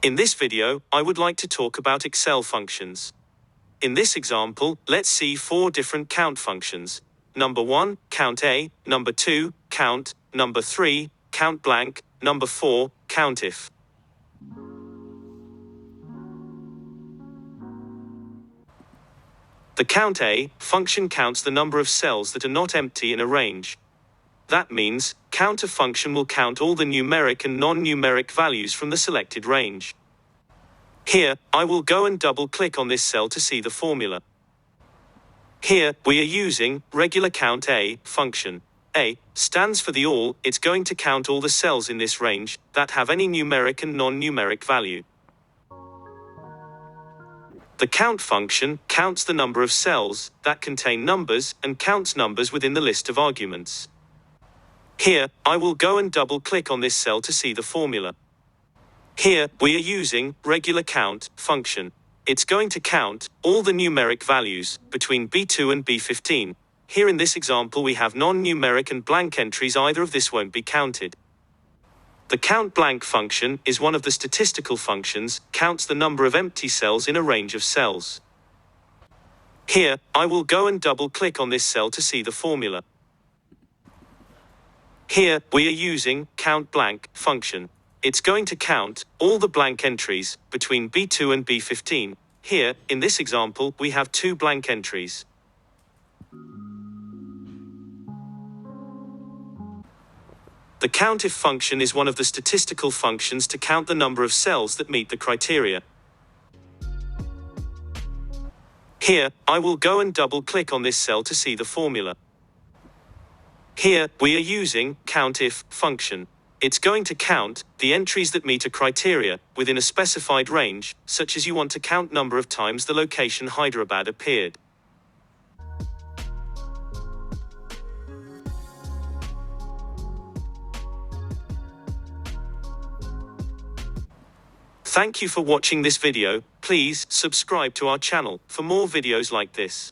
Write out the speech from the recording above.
In this video, I would like to talk about Excel functions. In this example, let's see 4 different count functions. Number 1, CountA, number 2, count, number 3, CountBlank, number 4, CountIf. The CountA function counts the number of cells that are not empty in a range. That means, CountA function will count all the numeric and non-numeric values from the selected range. Here, I will go and double-click on this cell to see the formula. Here, we are using regular CountA function. A stands for the all, it's going to count all the cells in this range that have any numeric and non-numeric value. The count function counts the number of cells that contain numbers and counts numbers within the list of arguments. Here, I will go and double-click on this cell to see the formula. Here, we are using regular count function. It's going to count all the numeric values between B2 and B15. Here in this example we have non-numeric and blank entries, either of this won't be counted. The CountBlank function is one of the statistical functions, counts the number of empty cells in a range of cells. Here, I will go and double-click on this cell to see the formula. Here, we are using CountBlank function. It's going to count all the blank entries between B2 and B15. Here, in this example, we have 2 blank entries. The CountIf function is one of the statistical functions to count the number of cells that meet the criteria. Here, I will go and double-click on this cell to see the formula. Here, we are using CountIf function. It's going to count the entries that meet a criteria within a specified range, such as you want to count number of times the location Hyderabad appeared. Thank you for watching this video. Please subscribe to our channel for more videos like this.